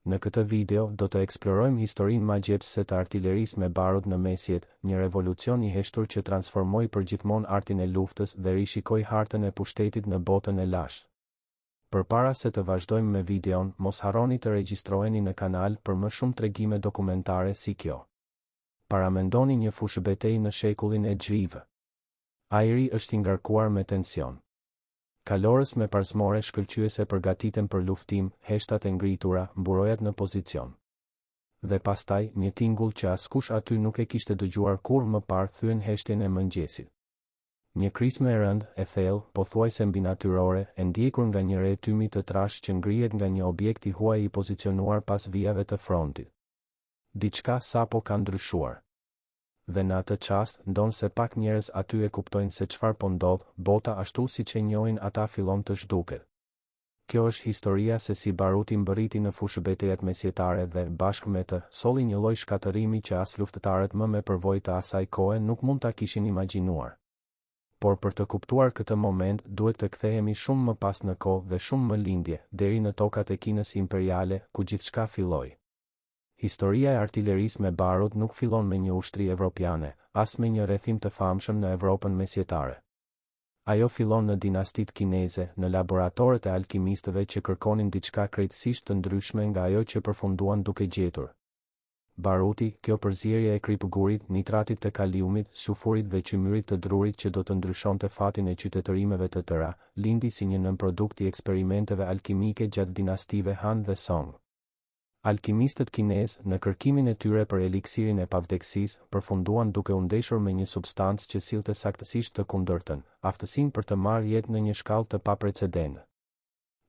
Në këtë video do të eksplorojmë historinë magjepsëse të artillerisë me barut në mesjet, një revolucion i heshtur që transformoi përgjithmonë artin e luftës dhe rishikoi hartën e pushtetit në botën e lashtë. Përpara se të vazhdojmë me videon, mos harroni të regjistroheni në kanal për më shumë tregime dokumentare si kjo. Paramendoni një fushëbetejë në shekullin e xhivë. Ajri është i ngarkuar me tension. Kalorës me parsmore shkëlqyese përgatiten për luftim, heshtat e ngritura, mburojat në pozicion. Dhe pastaj, një tingull që askush aty nuk e kishte dëgjuar kur më parë thyen heshtjen e mëngjesit. Një krismë e rëndë, e thellë, pothuajse mbinatyrore, e ndjekur nga një re tymi të trashë që ngrihet nga një objekt i huaj i pozicionuar pas vijave të frontit. Diçka sapo ka ndryshuar. Dhe në atë çast, ndonë se pak njerëz aty e kuptojnë se çfarë po ndodh, bota ashtu siç e njohin ata fillon të zhduket. Kjo është historia se si baruti mbërriti në fushëbetejat mesjetare dhe, bashkë me të, solli një lloj shkatërimi që as luftëtarët më me përvojë të asaj kohe nuk mund ta kishin imagjinuar. Por për të kuptuar këtë moment, duhet të kthehemi shumë më pas në kohë dhe shumë më lindje, deri në tokat e Kinës imperiale, ku gjithçka filloi. Historia e artillerisë me barut nuk fillon me një ushtri evropiane, as me një rrethim të famshëm në Evropën mesjetare. Ajo fillon në dinastitë kineze, në laboratoret e alkimistëve që kërkonin diçka krejtësisht të ndryshme nga ajo që përfunduan duke gjetur. Baruti, kjo përzierje e kripëgurit, nitratit të kaliumit, sulfurit dhe qymyrit të drurit që do të ndryshonte fatin e qytetërimeve të tëra, lindi si një nënprodukt i eksperimenteve alkimike gjatë dinastive Han dhe Song. Alkimistët kinezë, në kërkimin e tyre për eliksirin e pavdekësisë, përfunduan duke u ndeshur me një substancë që sillte saktësisht të kundërtën, aftësinë për të marrë jetë në një shkallë të paprecedent.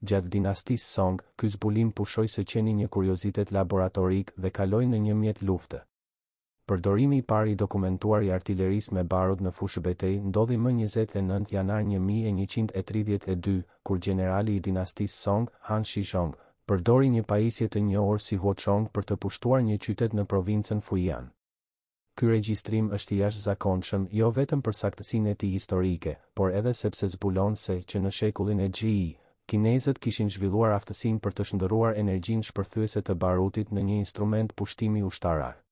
Gjatë dinastisë Song, ky zbulim pushoi së qeni një kuriozitet laboratorik dhe kaloi në një mjet lufte. Përdorimi i parë i dokumentuar i artillerisë me barut në fushëbetejë ndodhi më 29 janar 1132, kur generali i dinastisë Song, Han Shizong, përdori një pajisje të njohur si Huochong për të pushtuar një qytet në provincën Fujian. Ky regjistrim është i jashtëzakonshëm jo vetëm për saktësinë e tij historike, por edhe sepse zbulon se që në shekullin e XI, kinezët kishin zhvilluar aftësinë për të shndërruar energjinë shpërthyese të barutit në një instrument pushtimi ushtarak.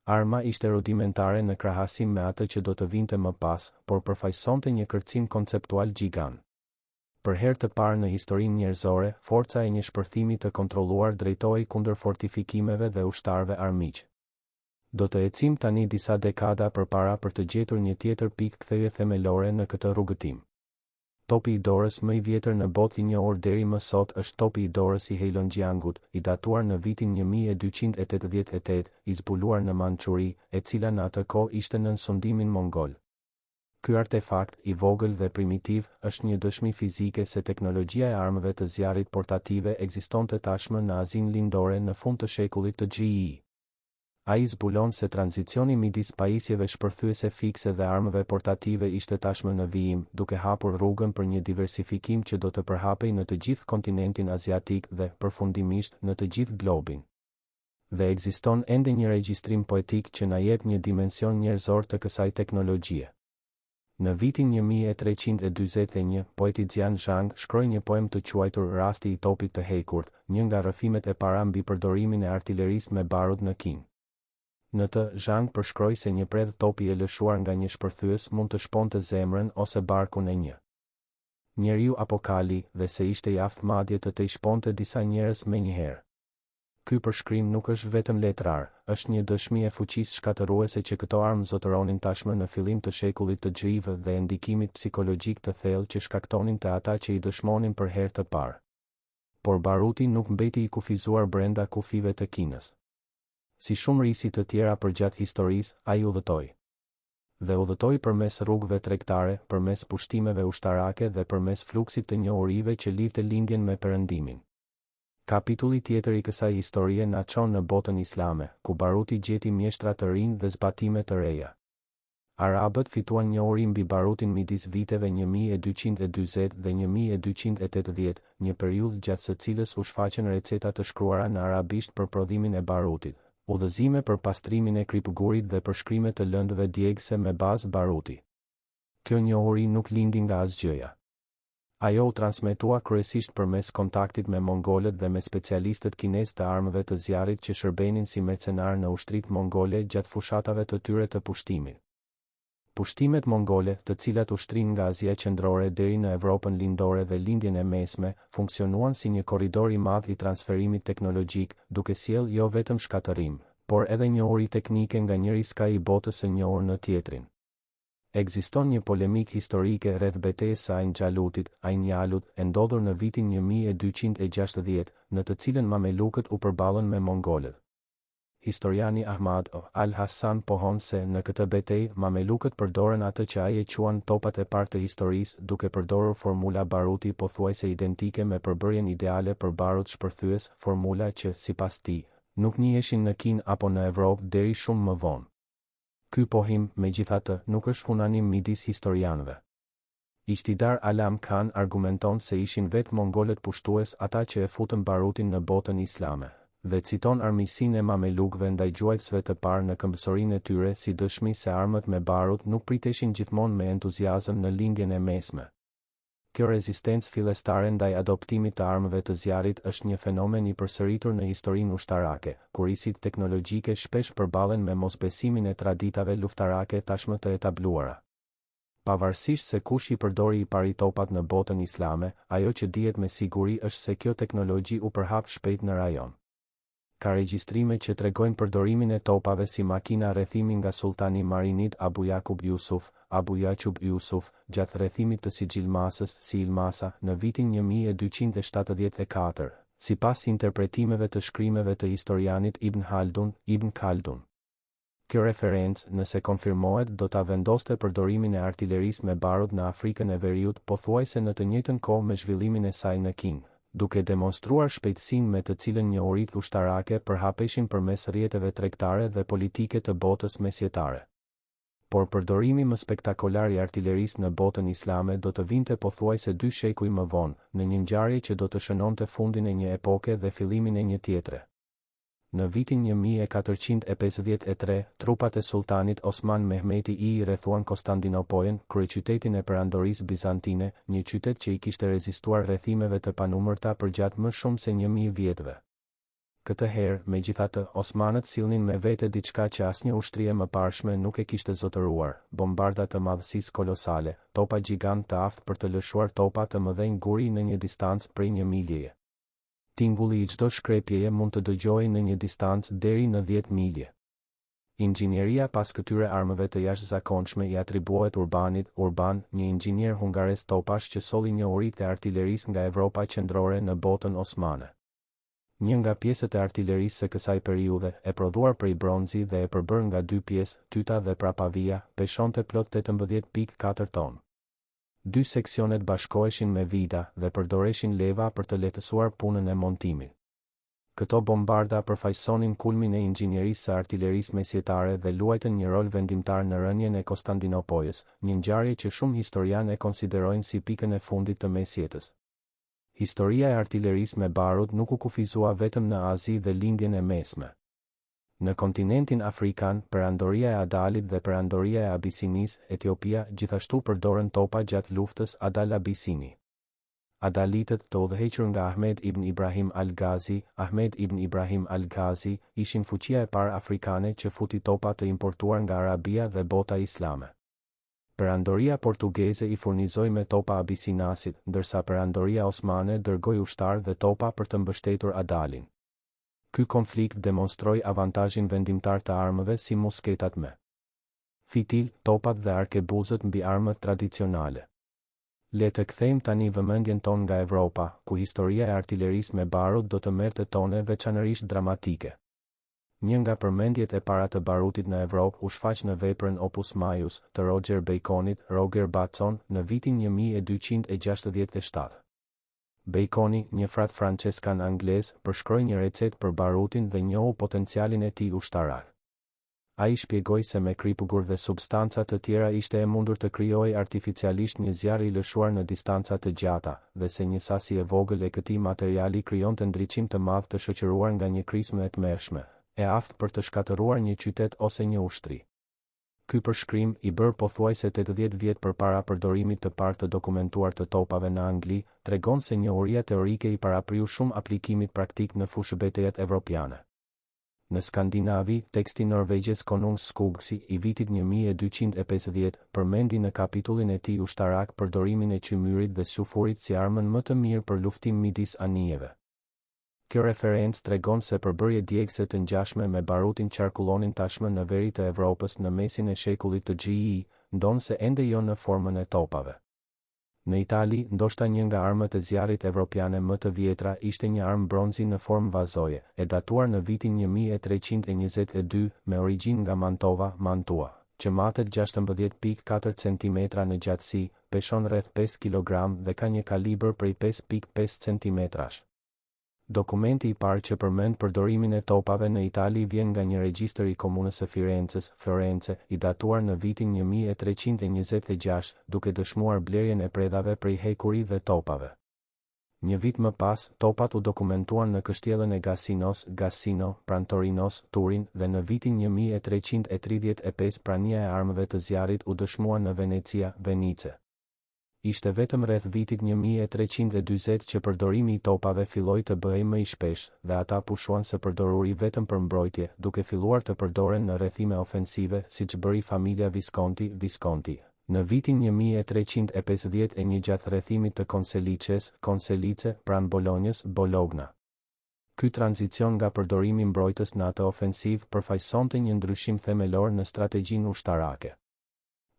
Arma ishte rudimentare në krahasim me atë që do të vinte më pas, por përfaqësonte një kërcim konceptual gjigant. Për herë të parë në historinë njerëzore, forca e një shpërthimi të kontrolluar drejtohej kundër fortifikimeve dhe ushtarëve armiq. Do të ecim tani disa dekada përpara për të gjetur një tjetër pikë kthehje themelore në këtë rrugëtim. Topi i dorës më i vjetër në botë i njohur deri më sot është topi i dorës i Heilongjiangut, i datuar në vitin 1288, i zbuluar në Manchuri, e cila në atë kohë ishte nën sundimin mongol. Ky artefakt, i vogël dhe primitiv, është një dëshmi fizike se teknologjia e armëve të zjarrit portative ekzistonte tashmë në Azinë Lindore në fund të shekullit të XI. Ai zbulon se tranzicioni midis pajisjeve shpërthyese fikse dhe armëve portative ishte tashmë në vijim, duke hapur rrugën për një diversifikim që do të përhapej në të gjithë kontinentin aziatik dhe, përfundimisht, në të gjithë globin. Dhe ekziston ende një regjistrim poetik që na jep një dimension njerëzor të kësaj teknologjie. Në vitin 1341, poeti Jian Zhang shkroi një poem të quajtur Rasti i topit të hekur, një nga rrëfimet e para mbi përdorimin e artillerisë me barut në Kinë. Në të, Zhang përshkroi se një predh topi e lëshuar nga një shpërthyes mund të shponte zemrën ose barkun e një njeriu apo kali, dhe se ishte i aftë madje të i shponte disa njerëz menjëherë. Ky përshkrim nuk është vetëm letrar, është një dëshmi e fuqisë shkatëruese që këto armë zotëronin tashmë në fillim të shekullit të XI dhe e ndikimit psikologjik të thellë që shkaktonin te ata që i dëshmonin për herë të parë. Por baruti nuk mbeti i kufizuar brenda kufive të Kinës. Si shumë risi të tjera përgjatë historisë, ai udhëtoi. Dhe udhëtoi përmes rrugëve tregtare, përmes pushtimeve ushtarake dhe përmes fluksit të njohurive që lidhte lindjen me perëndimin. Kapitulli tjetër i kësaj historie na çon në botën islame, ku baruti gjeti mjeshtra të rinj dhe zbatime të reja. Arabët fituan njohuri mbi barutin midis viteve 1240 dhe 1280, një periudhë gjatë së cilës u shfaqën receta të shkruara në arabisht për prodhimin e barutit, udhëzime për pastrimin e kripëgurit dhe përshkrime të lëndëve djegëse me bazë baruti. Kjo njohuri nuk lindi nga asgjëja. Ajo u transmetua kryesisht përmes kontaktit me mongolët dhe me specialistët kinezë të armëve të zjarrit që shërbenin si mercenar në ushtritë mongole gjatë fushatave të tyre të pushtimit. Pushtimet mongole, të cilat ushtrin nga Azia Qendrore deri në Evropën Lindore dhe Lindjen e Mesme, funksionuan si një korridor i madh i transferimit teknologjik, duke sjellë jo vetëm shkatërim, por edhe njohuri teknike nga njëri skaj i botës së njohur në tjetrin. Ekziston një polemik historike rreth betejës së Ain Jalutit, Ain Jalut, e ndodhur në vitin 1260, në të cilën mamelukët u përballën me mongolët. Historiani Ahmad al-Hassan pohon se në këtë betejë mamelukët përdorën atë që ai e quan topat e parë të historisë, duke përdorur formula baruti pothuajse identike me përbërjen ideale për barut shpërthyes, formula që, sipas tij, nuk njieshin në Kinë apo në Evropë deri shumë më vonë. Ky pohim, megjithatë, nuk është unanim midis historianëve. Ishtidar Alam Khan argumenton se ishin vetë mongolët pushtues ata që e futën barutin në botën islame, dhe citon armiqsinë e mamelukëve ndaj gjuajtësve të parë në këmbësorinë e tyre si dëshmi se armët me barut nuk priteshin gjithmonë me entuziazëm në Lindjen e Mesme. Kjo rezistencë fillestare ndaj adoptimit të armëve të zjarrit është një fenomen i përsëritur në historinë ushtarake, kur isitë teknologjike shpesh përballen me mosbesimin e traditave luftarake tashmë të etabluara. Pavarësisht se kush i përdori i pari topat në botën islame, ajo që dihet me siguri është se kjo teknologji u përhap shpejt në rajon. Ka regjistrime që tregojnë përdorimin e topave si makina rrethimi nga sultani Marinid Abu Yaqub Yusuf, gjatë rrethimit të Sigjilmasës si Ilmasa në vitin 1274, sipas interpretimeve të shkrimeve të historianit Ibn Khaldun. Kjo referencë, nëse konfirmohet, do ta vendoste përdorimin e artillerisë me barut në Afrikën e Veriut pothuajse në të njëjtën kohë me zhvillimin e saj në Kinë, duke demonstruar shpejtësinë me të cilën njohuritë ushtarake përhapeshin përmes rrjeteve tregtare dhe politike të botës mesjetare. Por përdorimi më spektakolar i artillerisë në botën islame do të vinte pothuajse 2 shekuj më vonë, në një ngjarje që do të shënonte fundin e një epoke dhe fillimin e një tjetre. Në vitin 1453, trupat e sultanit Osman Mehmeti I rrethuan Konstantinopolin, kryeqytetin e perandorisë bizantine, një qytet që I kishte rezistuar rrethimeve të panumërta përgjatë më shumë se 1000 vjetëve. Këtë herë, megjithatë, osmanët sillnin me vete diçka që asnjë ushtri e mëparshme nuk e kishte zotëruar: bombarda të madhësisë kolosale, topa gjigant të aftë për të lëshuar topa të mëdhenj guri në një distancë prej 1 miljeje. Tingulli I çdo shkrepjeje mund të dëgjohej në një distancë deri në 10 milje. Inxhinieria pas këtyre armëve të jashtëzakonshme I atribuohet Urban, një inxhinier hungares topash që solli njohuritë e artillerisë nga Evropa qendrore në botën osmane. Një nga pjesët e artillerisë së kësaj periudhe, e prodhuar prej bronzi dhe e përbërë nga 2 pjesë, tyta dhe prapavia, peshonte plot 18.4 ton. 2 seksionet bashkoheshin me vida dhe përdoreshin leva për të lehtësuar punën e montimit. Këto bombarda përfaqësonin kulmin e inxhinierisë së artillerisë mesjetare dhe luajtën një rol vendimtar në rënien e Konstantinopolis, një ngjarje që shumë historianë e konsiderojnë si pikën e fundit të mesjetës. Historia e artillerisë me barut nuk u kufizua vetëm në Azi dhe Lindjen e Mesme. Në kontinentin afrikan, perandoria e Adalit dhe perandoria e Abisinisë, Etiopia, gjithashtu përdorën topa gjatë luftës Adal-Abisini. Adalitët, të udhëhequr nga Ahmed ibn Ibrahim al-Ghazi, ishin fuqia e parë afrikane që futi topa të importuar nga Arabia dhe bota islame. Perandoria portugeze I furnizoi me topa Abisinasit, ndërsa perandoria osmane dërgoi ushtar dhe topa për të mbështetur Adalin. Ky konflikt demonstroi avantazhin vendimtar të armëve si musketat me fitil, topat dhe arkebuzët mbi armët tradicionale. Le të kthejmë tani vëmendjen tonë nga Evropa, ku historia e artillerisë me barut do të merrte tone veçanërisht dramatike. Një nga përmendjet e para të barutit në Evropë u shfaq në veprën Opus Maius të Roger Bacon në vitin 1267. Baconi, një frat franceskan anglez, përshkroi një recetë për barutin dhe njohu potencialin e tij ushtarak. Ai shpjegoi se me kripugur dhe substanca të tjera ishte e mundur të krijojë artificialisht një zjarr I lëshuar në distanca të gjata, dhe se një sasi e vogël e këtij materiali krijonte ndriçim të madh të shoqëruar nga një krismë e tmerrshme, e aftë për të shkatëruar një qytet ose një ushtri. Ky përshkrim, i bërë pothuajse 80 vjet përpara përdorimit të parë të dokumentuar të topave në Angli, tregon se njohuria teorike i parapriu shumë aplikimit praktik në fushëbetejat evropiane. Në Skandinavi, teksti norvegjes Konungs Skugsi i vitit 1250 përmendi në kapitullin e tij ushtarak përdorimin e qymyrit dhe sufurit si armën më të mirë për luftim midis anijeve. Kjo referencë tregon se përbërje djegëse të ngjashme me barutin qarkullonin tashmë në veri të Evropës në mesin e shekullit të GE, ndonse ende jo në formën e topave. Në Itali, ndoshta një nga armët e zjarrit evropiane më të vjetra ishte një armë bronzi në formë vazoje, e datuar në vitin 1322 me origjinë nga Mantova, Mantua, që matet 16.4 cm në gjatësi, peshon rreth 5 kg dhe ka një kalibër prej 5.5 cm. Dokumenti i parë që përmend përdorimin e topave në Itali vjen nga një regjistër i komunës së Firencës, Florence, i datuar në vitin 1326, duke dëshmuar blerjen e predhave prej hekuri dhe topave. Një vit më pas, topat u dokumentuan në kështjellën e Gassinos, Gassino, pranë Torinos, Turin, dhe në vitin 1335 prania e armëve të zjarrit u dëshmua në Venecia, Venice. Ishte vetëm rreth vitit 1340 që përdorimi i topave filloi të bëhej më i shpesh, dhe ata pushuan se përdoruri vetëm për mbrojtje, duke filluar të përdoren në rrethime ofensive, siç bëri familja Visconti. Në vitin 1351 gjatë rrethimit të Conselice, pranë Bolonjës, Bologna. Ky tranzicion nga përdorimi mbrojtës në atë ofensiv përfaqësonte një ndryshim themelor në strategjinë ushtarake.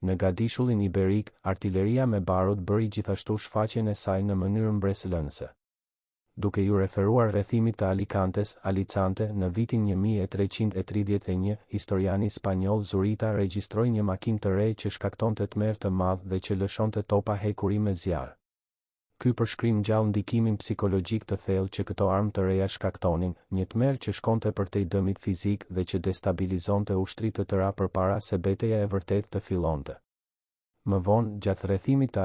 Në gadishullin iberik, artilleria me barut bëri gjithashtu shfaqjen e saj në mënyrë mbresëlënëse. Duke ju referuar rrethimit të Alicante në vitin 1331, historiani spanjoll Zurita regjistroi një makinë të re që shkaktonte tmerr të madh dhe që lëshonte topa hekuri me zjarr. Ky përshkrim gjallë ndikimin psikologjik të thellë që këto armë të reja shkaktonin, një tmerr që shkonte përtej dëmit fizik dhe që destabilizonte ushtri të tëra përpara se betejë e vërtetë të fillonte. Më vonë, gjatë rrethimit të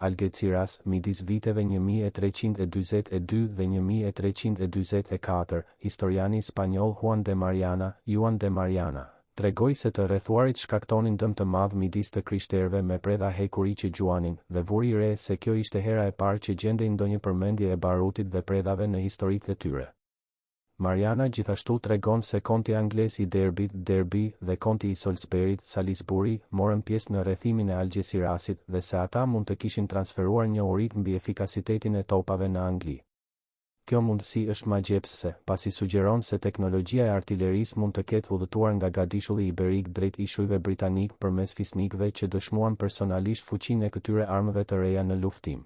Algeciras, midis viteve 1342 dhe 1344, historiani spanjoll Juan de Mariana tregoi se të rrethuarit shkaktonin dëm të madh midis të krishterëve me predha hekuri që gjuanin, dhe vuri re se kjo ishte hera e parë që gjendej ndonjë përmendje e barutit dhe predhave në historitë e tyre. Mariana gjithashtu tregon se konti anglez i Derby dhe konti i Salisbury morën pjesë në rrethimin e Algecirasit dhe se ata mund të kishin transferuar njohuritë mbi efikasitetin e topave në Angli. Kjo mundësi është magjepsëse, pasi sugjeron se teknologjia e artillerisë mund të ketë udhëtuar nga gadishulli iberik drejt ishujve britanik përmes fisnikëve që dëshmuan personalisht fuqinë e këtyre armëve të reja në luftim.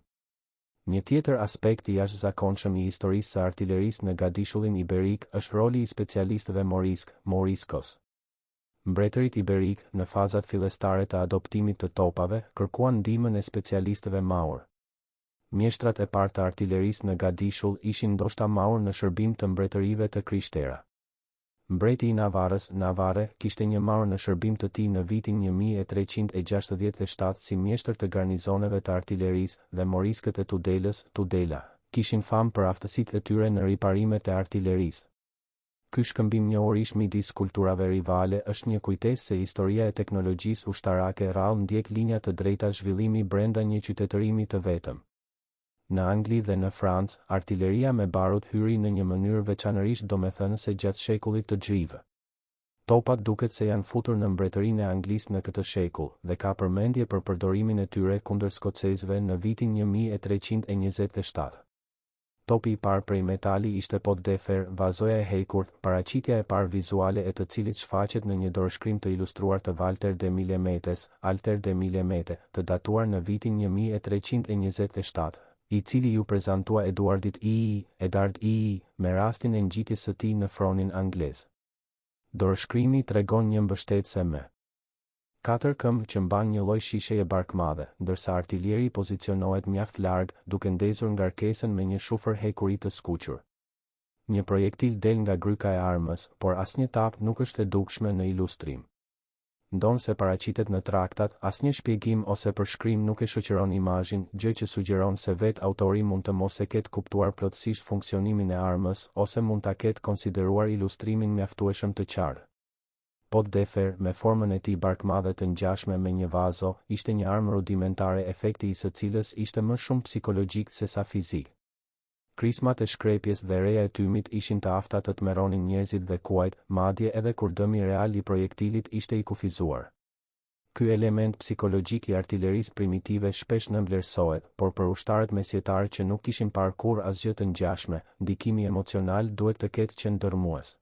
Një tjetër aspekt i jashtëzakonshëm i historisë së artillerisë në gadishullin iberik është roli i specialistëve Moriscos. Mbretërit iberik, në fazat fillestare të adoptimit të topave, kërkuan ndihmën e specialistëve Maur. Mjeshtrat e parë të artillerisë në gadishull ishin ndoshta Maur në shërbim të mbretërive të krishtera. Mbreti i Navarre, kishte një Maur në shërbim të tij në vitin 1367 si mjeshtër të garnizoneve të artillerisë, dhe Moriscët e Tudela, kishin famë për aftësitë e tyre në riparimet e artillerisë. Ky shkëmbim njohurish midis kulturave rivale është një kujtesë se historia e teknologjisë ushtarake rrallë ndjek linja të drejta zhvillimi brenda një qytetërimi të vetëm. Në Angli dhe në Francë, artilleria me barut hyri në një mënyrë veçanërisht domethënëse gjatë shekullit të xhive. Topat duket se janë futur në mbretërinë e Anglisë në këtë shekull dhe ka përmendje për përdorimin e tyre kundër skocezëve në vitin 1327. Topi i parë prej metali ishte pot de fer, vazoja e hekurt, paraqitja e parë vizuale e të cilit shfaqet në një dorëshkrim të ilustruar të Alter de Millemete, të datuar në vitin 1327. I cili ju prezantua Edward I, me rastin e ngjitjes së tij në fronin anglez. Dorëshkrimi tregon një mbështetëse me 4 këmbë që mban një lloj shisheje barkmadhe, ndërsa artilieri pozicionohet mjaft larg, duke ndezur ngarkesën me një shufër hekuri të skuqur. Një projektil del nga gryka e armës, por asnjë tap nuk është e dukshme në ilustrim. Ndonse paraqitet në traktat, asnjë shpjegim ose përshkrim nuk e shoqëron imazhin, gjë që sugjeron se vetë autori mund të mos e ketë kuptuar plotësisht funksionimin e armës ose mund ta ketë konsideruar ilustrimin mjaftueshëm të qartë. Pot Defer, me formën e tij barkmadhe të ngjashme me një vazo, ishte një armë rudimentare efekti i së cilës ishte më shumë psikologjik se sa fizik. Krismat e shkrepjes dhe reja e tymit ishin të afta të tmerronin njerëzit dhe kuajt, madje edhe kur dëmi real i projektilit ishte i kufizuar. Ky element psikologjik i artillerisë primitive shpesh nënvlerësohet, por për ushtarët mesjetarë që nuk kishin parë kurrë asgjë të ngjashme, ndikimi emocional duhet të ketë qenë ndërmues.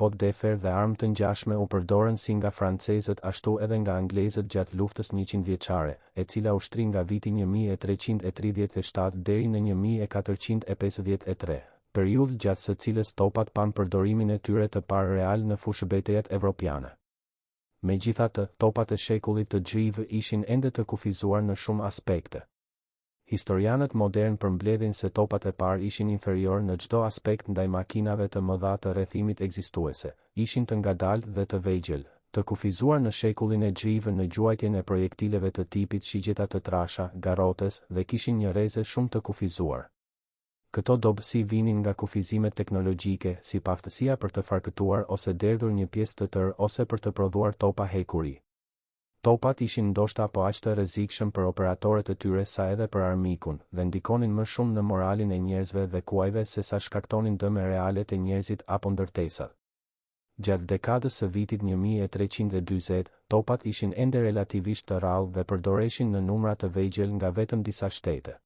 Pot Defer dhe armë të ngjashme u përdorën si nga francezët ashtu edhe nga anglezët gjatë luftës 100-vjeçare, e cila ushtri nga viti 1337 deri në 1453, periudhë gjatë së cilës topat pan përdorimin e tyre të parë real në fushëbetejat evropiane. Megjithatë, topat e shekullit të gjivë ishin ende të kufizuar në shumë aspekte. Historianët modern përmbledhin se topat e parë ishin inferior në çdo aspekt ndaj makinave të mëdha të rrethimit ekzistuese, ishin të ngadaltë dhe të vegjël, të kufizuar në shekullin e gjivë në gjuajtjen e projektileve të tipit shigjeta të trasha, garrotes dhe kishin një reze shumë të kufizuar. Këto dobësi vinin nga kufizimet teknologjike, si paftësia për të farkëtuar ose derdhur një pjesë të tërë ose për të prodhuar topa hekuri. Topat ishin ndoshta po aq të rrezikshëm për operatorët e tyre sa edhe për armikun, dhe ndikonin më shumë në moralin e njerëzve dhe kuajve se sa shkaktonin dëme reale te njerëzit apo ndërtesat. Gjatë dekadës së vitit 1340, topat ishin ende relativisht të rrallë dhe përdoreshin në numra të vegjël nga vetëm disa shtete.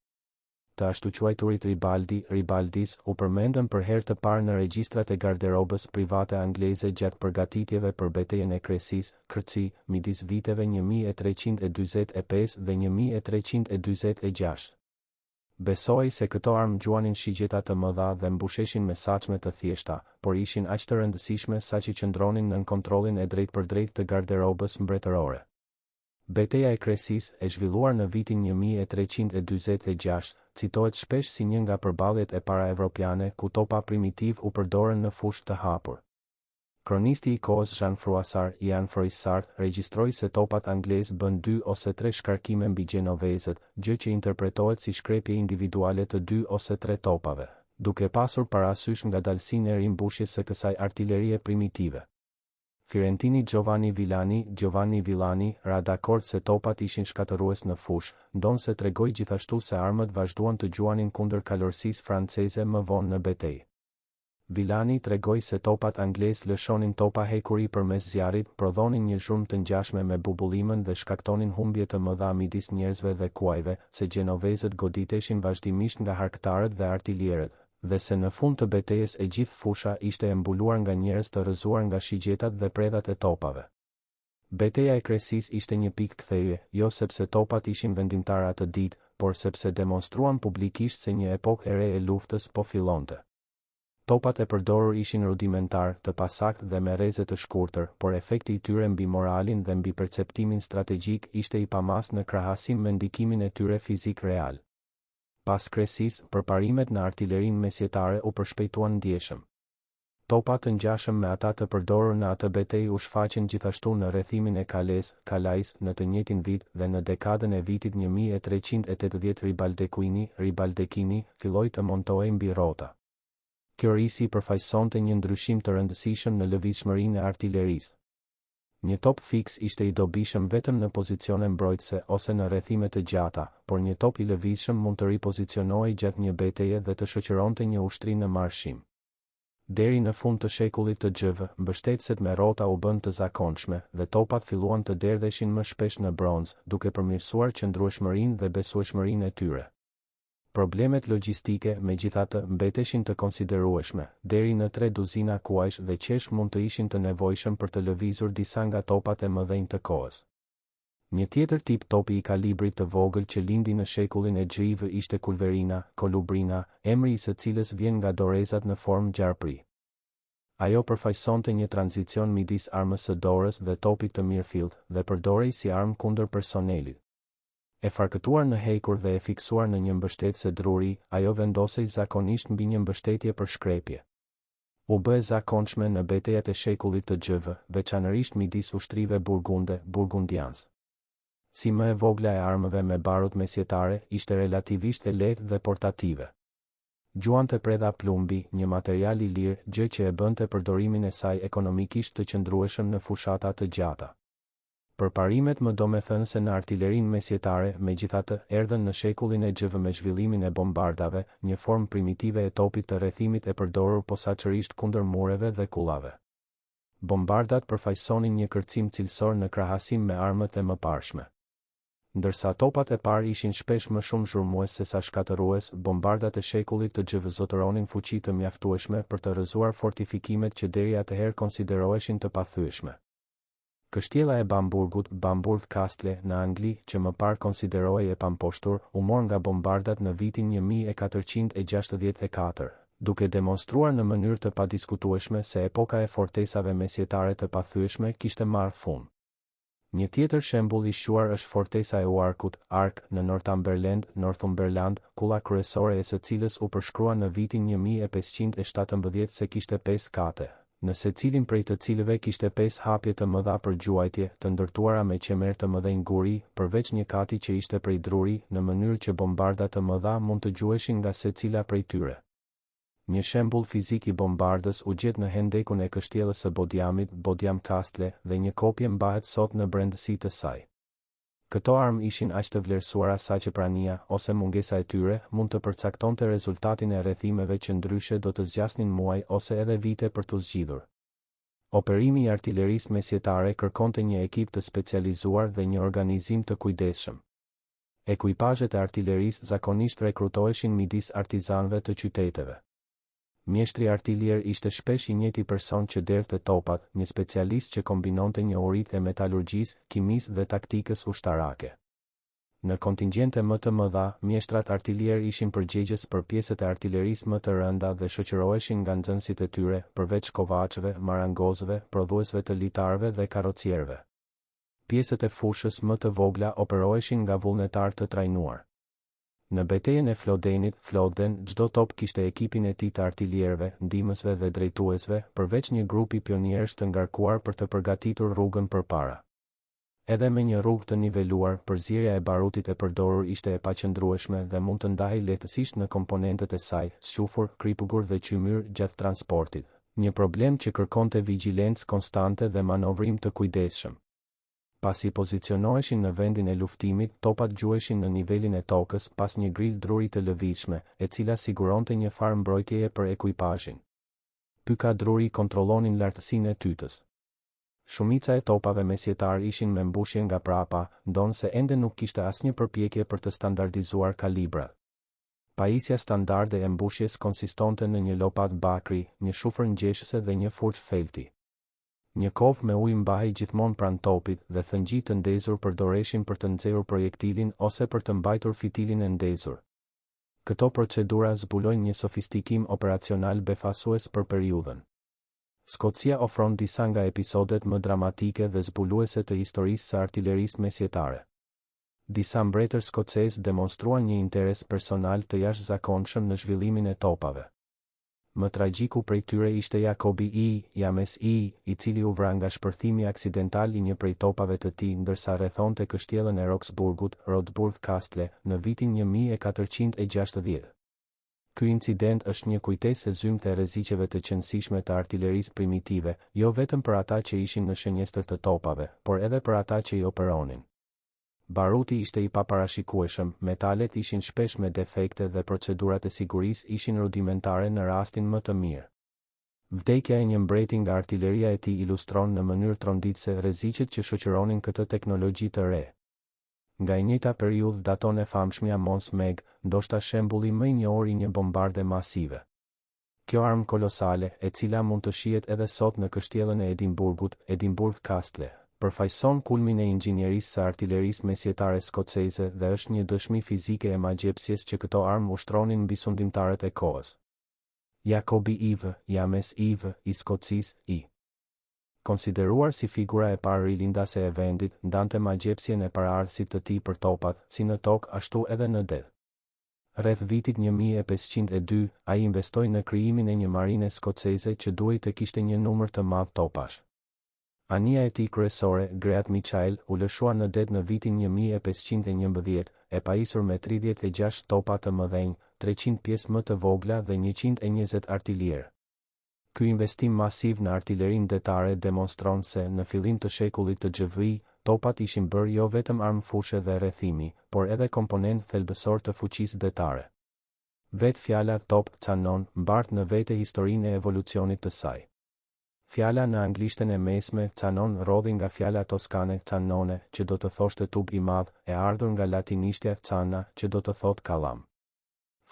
Të ashtu quajturit Ribaldis, u përmendën për herë të parë në regjistrat e garderobës private angleze gjatë përgatitjeve për betejën e Crecy's, Crecy, midis viteve 1345 dhe 1346. Besoi se këto armë gjuanin shigjeta të mëdha dhe mbusheshin me saçme të thjeshta, por ishin aq të rëndësishme saqë qëndronin nën kontrollin e drejtpërdrejtë të garderobës mbretërore. Betejë e Crecy's, e zhvilluar në vitin 1346, citohet shpesh si një nga përballjet e para evropiane ku topa primitiv u përdorën në fushë të hapur. Kronisti i kohës Jean Froissart regjistroi se topat anglezë bën 2 ose 3 shkarkime mbi gjenovezët, gjë që interpretohet si shkrepje individuale të 2 ose 3 topave, duke pasur parasysh ngadalësinë e rimbushjes së kësaj artillerie primitive. Fiorentini Giovanni Villani ra dakord se topat ishin shkatërues në fushë, ndonse tregoi gjithashtu se armët vazhduan të gjuanin kundër kalorësisë franceze më vonë në betejë. Villani tregoi se topat anglez lëshonin topa hekuri përmes zjarrit, prodhonin një zhurmë të ngjashme me bubullimën dhe shkaktonin humbje të mëdha midis njerëzve dhe kuajve, se gjenovezët goditeshin vazhdimisht nga harktarët dhe artilierët, dhe se në fund të betejës e gjithë fusha ishte e mbuluar nga njerëz të rrëzuar nga shigjetat dhe predhat e topave. Betejë e Crecy's ishte një pikë ktheje, jo sepse topat ishin vendimtar atë ditë, por sepse demonstruan publikisht se një epokë e re e luftës po fillonte. Topat e përdorur ishin rudimentar, të pasaktë dhe me rreze të shkurtër, por efekti i tyre mbi moralin dhe mbi perceptimin strategjik ishte i pamas në krahasim me ndikimin e tyre fizik real. Pas Crecy's, përparimet në artilerinë mesjetare u përshpejtuan ndjeshëm. Topa të ngjashëm me ata të përdorur në atë betejë u shfaqën gjithashtu në rrethimin e Calais në të njëjtin vit dhe në dekadën e vitit 1380 Ribaldekini filloi të montohej mbi rrota. Kjo risi përfaqësonte një ndryshim të rëndësishëm në lëvizshmërinë e artillerisë. Një top fiks ishte i dobishëm vetëm në pozicione mbrojtëse ose në rrethime të gjata, por një top i lëvizshëm mund të ripozicionohej gjatë një betejë dhe të shoqëronte një ushtri në marshim. Deri në fund të shekullit të gjv, mbështetëset me rrota u bën të zakonshme dhe topat filluan të derdheshin më shpesh në bronz, duke përmirësuar qëndrueshmërinë dhe besueshmërinë e tyre. Problemet logjistike, megjithatë, mbeteshin të konsiderueshme, deri në 3 duzina kuajsh dhe qesh mund të ishin të nevojshëm për të lëvizur disa nga topat e mëdhenj të kohës. Një tjetër tip topi i kalibrit të vogël që lindi në shekullin e gjivë ishte Kolubrina, emri i së cilës vjen nga dorezat në formë gjarpri. Ajo përfaqësonte një tranzicion midis armës së dorës dhe topit të mirëfillt dhe përdorej si armë kundër personelit. E farkëtuar në hekur dhe e fiksuar në një mbështetëse druri, ajo vendosej zakonisht mbi një mbështetje për shkrepje. U bë e zakonshme në betejat e shekullit të gjv, veçanërisht midis ushtrive burgundians. Si më e vogla e armëve me barut mesjetare, ishte relativisht e lehtë dhe portative. Gjuante predha plumbi, një material i lirë, gjë që e bënte përdorimin e saj ekonomikisht të qëndrueshëm në fushata të gjata. Përparimet më do me thënë se në artillerinë mesjetare, megjithatë, erdhën në shekullin e gjv me zhvillimin e bombardave, një formë primitive e topit të rrethimit e përdorur posaçërisht kundër mureve dhe kullave. Bombardat përfaqësonin një kërcim cilësor në krahasim me armët e mëparshme. Ndërsa topat e parë ishin shpesh më shumë zhurmues se sa shkatërues, bombardat e shekullit të gjv zotëronin fuqi të mjaftueshme për të rrëzuar fortifikimet që deri atëherë konsideroheshin të pathyeshme. Kështjella e Bamburgut, Bamburg Castle në Angli, që më parë konsiderohej e pamposhtur, u mor nga bombardat në vitin 1464, duke demonstruar në mënyrë të padiskutueshme se epoka e fortesave mesjetare të pathyeshme kishte marrë fund. Një tjetër shembull i shquar është fortesa e Uarkut, Ark, në Northumberland, kulla kryesore e së cilës u përshkrua në vitin 1517 se kishte 5 kate, në secilin prej të cilëve kishte 5 hapje të mëdha për gjuajtje, të ndërtuara me qemer të mëdhenj guri, përveç një kati që ishte prej druri, në mënyrë që bombarda të mëdha mund të gjuheshin nga secila prej tyre. Një shembull fizik i bombardës u gjet në hendekun e kështjellës së Bodiamit, Bodiam Castle, dhe një kopje mbahet sot në brendësi të saj. Këto armë ishin aq të vlerësuara saqë prania ose mungesa e tyre mund të përcaktonte rezultatin e rrethimeve që ndryshe do të zgjasnin muaj ose edhe vite për t'u zgjidhur. Operimi i artillerisë mesjetare kërkonte një ekip të specializuar dhe një organizim të kujdesshëm. Ekuipazhet e artillerisë zakonisht rekrutoheshin midis artizanëve të qyteteve. Mjeshtri artilier ishte shpesh i njëjti person që derte topat, një specialist që kombinonte njohuritë e metalurgjisë, kimisë dhe taktikës ushtarake. Në kontingjente më të mëdha, mjeshtrat artilier ishin përgjegjës për pjesët e artillerisë më të rënda dhe shoqëroheshin nga nxënësit e tyre, përveç kovaçëve, marangozëve, prodhuesve të litarëve dhe karrocierëve. Pjesët e fushës më të vogla operoheshin nga vullnetar të trajnuar. Në betejën e Flodenit, Floden, çdo top kishte ekipin e tij të artilierëve, ndihmësve dhe drejtuesve, përveç një grupi pionierësh të ngarkuar për të përgatitur rrugën përpara. Edhe me një rrugë të niveluar, përzierja e barutit e përdorur ishte e paqëndrueshme dhe mund të ndahej lehtësisht në komponentët e saj, squfur, kripugur dhe qymyr gjatë transportit. Një problem që kërkonte vigjilencë konstante dhe manovrim të kujdesshëm. Pasi pozicionoheshin në vendin e luftimit, topat gjuheshin në nivelin e tokës pas një gril druri të lëvizshme, e cila siguronte një farë mbrojtjeje për ekuipazhin. Pyka druri kontrollonin lartësinë e tytës. Shumica e topave mesjetar ishin me mbushje nga prapa, ndonë se ende nuk kishte asnjë përpjekje për të standardizuar kalibrat. Pajisja standarde e mbushjes konsistonte në një lopat bakri, një shufër ngjeshëse dhe një furç felti. Një kovë me ujë mbahej gjithmonë pranë topit dhe thëngji të ndezur përdoreshin për të nxjerrur projektilin ose për të mbajtur fitilin e ndezur. Këto procedura zbulojnë një sofistikim operacional befasues për periudhën. Skocia ofron disa nga episodet më dramatike dhe zbuluese të historisë së artillerisë mesjetare. Disa mbretër skocez demonstruan një interes personal të jashtëzakonshëm në zhvillimin e topave. Më tragjiku prej tyre ishte Jacobi James I cili u vra nga shpërthimi aksidental i një prej topave të tij ndërsa rrethonte kështjellën e Roxburgut, Rodburg Castle, në vitin 1460. Ky incident është një kujtesë e zymt e rreziqeve të qëndësishme të artillerisë primitive, jo vetëm për ata që ishin në shënjestër të topave, por edhe për ata që i operonin. Baruti ishte i paparashikueshëm, metalet ishin shpesh me defekte dhe procedurat e sigurisë ishin rudimentare në rastin më të mirë. Vdekja e një mbreti nga artilleria e tij ilustron në mënyrë tronditëse rreziqet që shoqëronin këtë teknologji të re. Nga e njëjta periudhë daton e famshmja Mons Meg, ndoshta shembulli më i njohur i një bombarde masive. Kjo armë kolosale, e cila mund të shihet edhe sot në kështjellën e Edimburgut, Edimburg Castle, përfaqëson kulmin e inxhinierisë së artillerisë mesjetare skoceze dhe është një dëshmi fizike e magjepsjes që këto armë ushtronin mbi sundimtarët e kohës. Jacobi James I Skocisë I. Konsideruar si figura e parë rilindase e vendit, ndante magjepsjen e paraardhësit të tij për topat, si në tokë ashtu edhe në det. Rreth vitit 1502, ai investoi në krijimin e një marine skoceze që duhej të kishte një numër të madh topash. Ania e tij kryesore, Great Michael, u lëshua në det në vitin 1511, e pajisur me 36 topa të mëdhenj, 300 pjesë më të vogla dhe 120 artiljerë. Ky investim masiv në artillerinë detare demonstron se në fillim të shekullit të GV, topat ishin bërë jo vetëm armë fushe dhe rrethimi, por edhe komponent thelbësor të fuqisë detare. Vetë fjala top canon mbart në vete historinë e evolucionit të saj. Fjala në anglishten e mesme canon rodhi nga fjala toskane canone, që do të thoshte tub i madh, e ardhur nga latinishtja cana, që do të thotë kallam.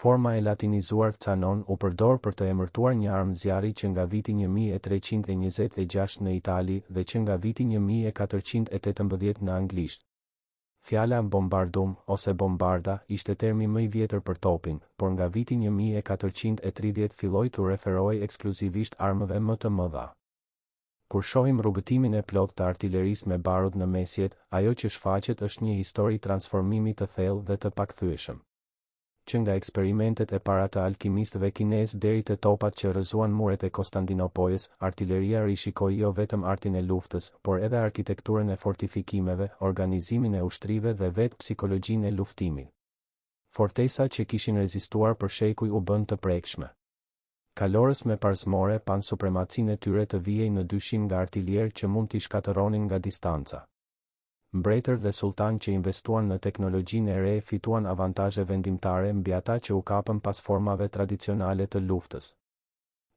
Forma e latinizuar canon u përdor për të emërtuar një armë zjarri që nga viti 1326 në Itali dhe që nga viti 1418 në anglisht. Fjala bombardum ose bombarda ishte termi më i vjetër për topin, por nga viti 1430 filloi të referohej ekskluzivisht armëve më të mëdha. Kur shohim rrugëtimin e plot të artillerisë me barut në mesjet, ajo që shfaqet është një histori transformimi të thellë dhe të pakthyeshëm. Që nga eksperimentet e para të alkimistëve kinezë deri te topat që rrëzuan muret e Konstantinopolës, artilleria rishikoi jo vetëm artin e luftës, por edhe arkitekturën e fortifikimeve, organizimin e ushtrive dhe vetë psikologjinë e luftimit. Fortesa që kishin rezistuar për shekuj u bën të prekshme. Kalorës me parzmore pan supremacinë e tyre të vijej në dyshim nga artiljerë që mund t'i shkatëronin nga distanca. Mbretër dhe sultan që investuan në teknologjinë e re fituan avantazhe vendimtare mbi ata që u kapën pas formave tradicionale të luftës.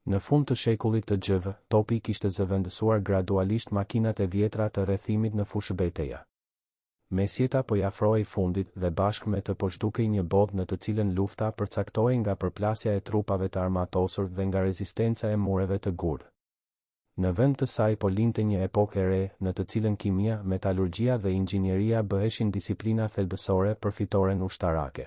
Në fund të shekullit të GV, topi kishte zëvendësuar gradualisht makinat e vjetra të rrethimit në fushëbetejë. Mesjeta po i afrohej fundit dhe bashkë me të po zhdukej një botë në të cilën lufta përcaktohej nga përplasja e trupave të armatosur dhe nga rezistenca e mureve të gurë. Në vend të saj po linte një epokë e re, në të cilën kimia, metalurgjia dhe inxhinieria bëheshin disiplina thelbësore për fitoren ushtarake.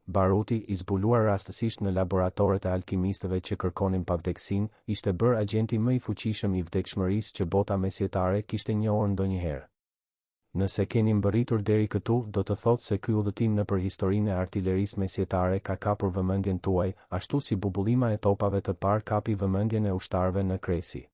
Baruti, i zbuluar rastësisht në laboratorët e alkimistëve që kërkonin pavdeksin, ishte bërë agjenti më i fuqishëm i vdekshmërisë që bota mesjetare kishte njohur ndonjëherë. Nëse keni mbërritur deri këtu, do të thotë se ky udhëtim nëpër historinë e artillerisë mesjetare ka kapur vëmendjen tuaj, ashtu si bubullima e topave të parë kapi vëmendjen e ushtarëve në Kresi.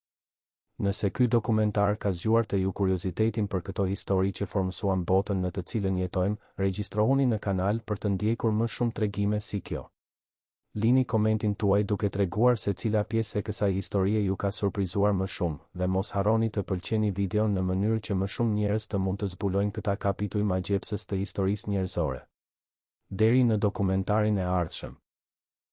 Nëse ky dokumentar ka zgjuar të ju kuriozitetin për këto histori që formësuan botën në të cilën jetojmë, regjistrohuni në kanal për të ndjekur më shumë tregime si kjo. Lini komentin tuaj duke treguar se cila pjesë e kësaj historie ju ka surprizuar më shumë, dhe mos harroni të pëlqeni videon në mënyrë që më shumë njerëz të mund të zbulojnë këta kapituj magjepsës të historisë njerëzore. Deri në dokumentarin e ardhshëm.